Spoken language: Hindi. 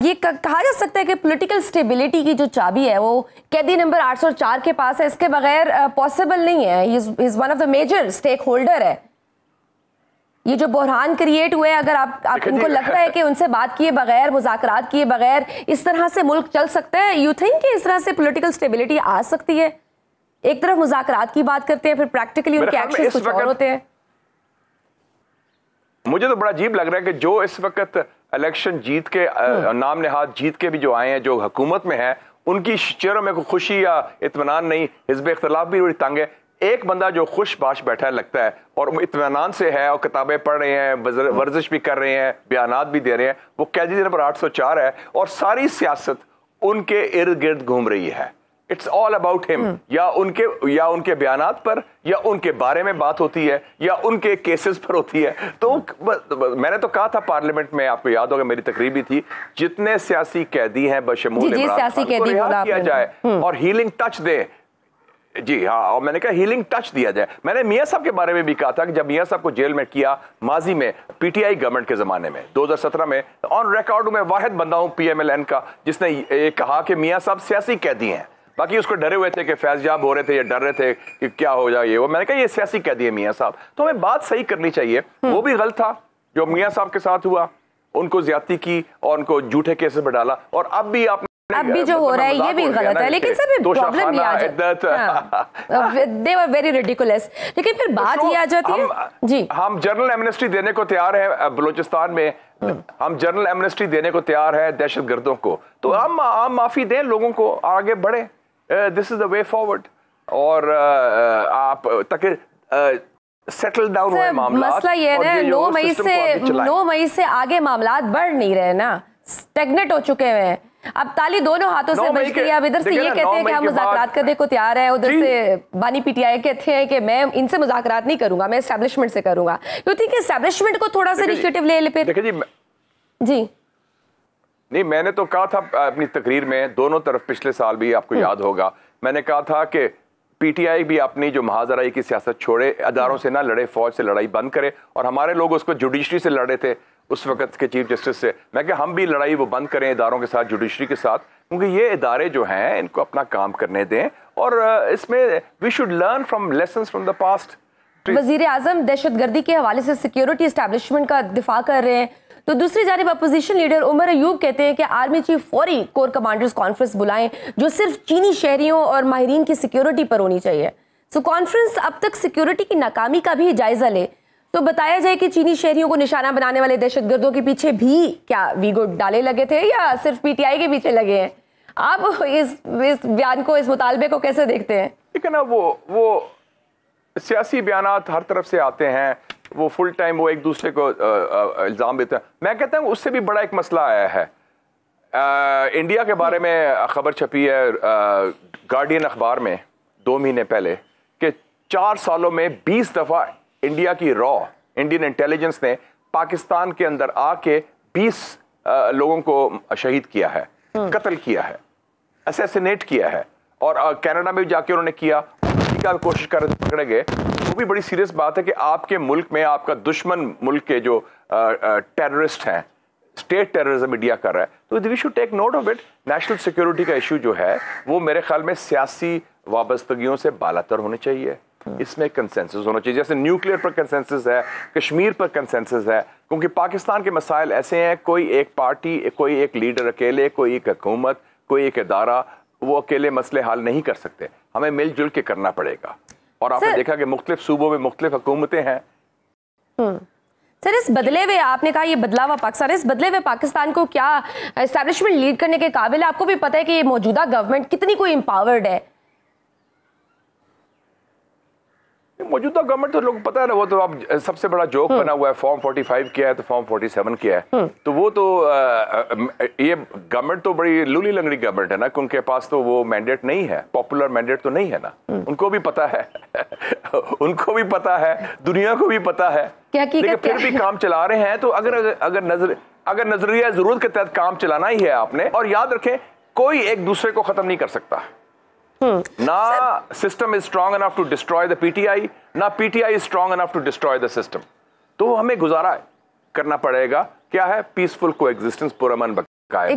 ये कहा जा सकता है कि पॉलिटिकल स्टेबिलिटी की जो चाबी है वो कैदी नंबर 804 के पास है, इसके बगैर पॉसिबल नहीं है। He is one of the major stake holder है। ये जो बहरान क्रिएट हुए, अगर आप उनको लगता है कि उनसे बात किए बगैर, मुज़ाकरात किए बगैर इस तरह से मुल्क चल सकता है, यू थिंक कि इस तरह से पॉलिटिकल स्टेबिलिटी आ सकती है? एक तरफ मुज़ाकरात की बात करते हैं, फिर प्रैक्टिकली उनके एक्शन कुछ और होते हैं। मुझे तो बड़ा अजीब लग रहा है कि जो इस वक्त इलेक्शन जीत के नाम नेहाद जीत के भी जो आए हैं, जो हुकूमत में है, उनकी चेहरों में कोई खुशी या इत्मीनान नहीं। हिज़्ब इख्तिलाफ भी बड़ी तंग है। एक बंदा जो खुश बाश बैठा लगता है और इत्मीनान से है और किताबें पढ़ रहे हैं, वर्जिश भी कर रहे हैं, बयानात भी दे रहे हैं, वो कैदी नंबर 804 है और सारी सियासत उनके इर्द गिर्द घूम रही है। It's all about him. या उनके बयानात पर या उनके बारे में बात होती है या उनके केसेस पर होती है। तो मैंने तो कहा था पार्लियामेंट में, आपको याद होगा मेरी तकरीर भी थी, जितने सियासी कैदी हैं बशमूल इमरान खान को रिहा किया जाए और हीलिंग टच दे। जी हाँ, और मैंने कहा हीलिंग टच दिया जाए। मैंने मियां साहब के बारे में भी कहा था कि जब मियां साहब को जेल में किया माजी में, पीटीआई गवर्नमेंट के जमाने में 2017 में, ऑन रिकॉर्ड में वाहिद बंदा हूं पीएमएलएन का जिसने ये कहा कि मियां साहब सियासी कैदी हैं। बाकी उसको डरे हुए थे कि फैज़याब हो रहे थे या डर रहे थे कि क्या हो जाए ये वो। मैंने कहा ये सियासी कैदी है मियां साहब, तो हमें बात सही करनी चाहिए। वो भी गलत था जो मियां साहब के साथ हुआ, उनको ज्यादती की और उनको झूठे केसेस में डाला। और अब भी अब भी जो हो रहा है ये भी गलत है, लेकिन सर प्रॉब्लम ये आ जाती है, दे वर वेरी रिडिकुलस। लेकिन फिर बात ये आ जाती है जी, हम जनरल एमनेस्टी देने को तैयार है बलूचिस्तान में, हम जनरल एमनेस्टी देने को तैयार है दहशतगर्दों को, तो हम माफी दें लोगों को, आगे बढ़े। This is the way forward. और आप तक सेटल डाउन हुए मामला। मसला ये है 9 मई से आगे मामलात बढ़ नहीं रहे ना, स्टेगनेट हो चुके हैं। अब ताली दोनों हाथों से बज गई। अब इधर से ये कहते हैं कि हम मुज़ाकरात करने को तैयार हैं, उधर से बानी पीटीआई कहते हैं कि मैं इनसे मुज़ाकरात नहीं करूंगा, मैं एस्टैब्लिशमेंट से करूंगा। यू थिंक एस्टैब्लिशमेंट को थोड़ा सा इनिशिएटिव ले फिर? देखिए जी नहीं, मैंने तो कहा था अपनी तकरीर में, दोनों तरफ पिछले साल भी आपको याद होगा, मैंने कहा था कि पीटीआई भी अपनी जो महाजराई की सियासत छोड़े, अदारों से ना लड़े, फौज से लड़ाई बंद करे। और हमारे लोग उसको जुडिशरी से लड़े थे उस वक्त के चीफ जस्टिस से। मैं कहा हम भी लड़ाई वो बंद करें इदारों के साथ, जुडिशरी के साथ, क्योंकि ये इदारे जो हैं इनको अपना काम करने दें और इसमें we should learn from lessons from the past. वजीर आजम दहशतगर्दी के हवाले से सिक्योरिटी एस्टैब्लिशमेंट का दिफा कर रहे हैं, तो दूसरी जानिब अपोजिशन लीडर उमर अयूब कहते हैं कि आर्मी चीफ फौरी कोर कमांडर्स कॉन्फ्रेंस बुलाएं जो सिर्फ चीनी शहरियों और माहिरीन की सिक्योरिटी पर होनी चाहिए। सो कॉन्फ्रेंस अब तक सिक्योरिटी की नाकामी का भी जायजा ले, तो बताया जाए कि चीनी शहरियों को निशाना बनाने वाले दहशतगर्दों के पीछे भी क्या वीगो डाले लगे थे या सिर्फ पीटीआई के पीछे लगे हैं? आप इस बयान को, इस मुतालबे को कैसे देखते हैं? ठीक है ना, वो सियासी बयानात हर तरफ से आते हैं, वो फुल टाइम वो एक दूसरे को इल्जाम देते हैं। मैं कहता हूँ उससे भी बड़ा एक मसला आया है। इंडिया के बारे में खबर छपी है गार्डियन अखबार में 2 महीने पहले कि 4 सालों में 20 दफा इंडिया की इंडियन इंटेलिजेंस ने पाकिस्तान के अंदर आके 20 लोगों को शहीद किया है, कत्ल किया है, असैसिनेट किया है। और कनाडा में भी जाके उन्होंने किया, कोशिश कर पकड़े गए। वो भी बड़ी सीरियस बात है कि आपके मुल्क में आपका दुश्मन मुल्क के जो टेररिस्ट हैं, स्टेट टेररिज्म इंडिया कर रहा है, तो we should take note of it. National security का इशू जो है वो मेरे ख्याल में सियासी वाबस्तगियों से बालातर होने चाहिए। इसमें कंसेंसस होना चाहिए, जैसे न्यूक्लियर पर कंसेंसस है, कश्मीर पर कंसेंसस है, क्योंकि पाकिस्तान के मसाइल ऐसे हैं, कोई एक पार्टी, कोई एक लीडर अकेले, कोई एक हुकूमत, कोई एक इदारा वो अकेले मसले हल नहीं कर सकते। हमें मिलजुल के करना पड़ेगा। और आपने देखा कि मुख्तलिफ सूबों में मुख्तलिफ हुकूमतें हैं। सर, इस बदले हुए, आपने कहा ये बदला हुआ पाकिस्तान, इस बदले हुए पाकिस्तान को क्या एस्टैब्लिशमेंट लीड करने के काबिल है? आपको भी पता है कि ये मौजूदा गवर्नमेंट कितनी कोई एम्पावर्ड है। मौजूदा गवर्नमेंट तो लोग पता है ना, वो तो अब सबसे बड़ा जोक बना हुआ है, फॉर्म 45 किया है तो फॉर्म 47 किया है। तो वो तो ये गवर्नमेंट तो बड़ी लूली लंगड़ी गवर्नमेंट है ना, उनके पास तो वो मैंडेट नहीं है, पॉपुलर मैंडेट तो नहीं है ना। उनको भी पता है उनको भी पता है, दुनिया को भी पता है, लेकिन फिर भी काम चला रहे हैं। तो अगर नजरिया जरूरत के तहत काम चलाना ही है आपने, और याद रखें कोई एक दूसरे को खत्म नहीं कर सकता। ना system is strong enough to destroy the PTI, ना PTI is strong enough to destroy the system. तो हमें गुजारा करना पड़ेगा, क्या है, पीसफुल कोएग्जिस्टेंस, पुरअमन बकाया।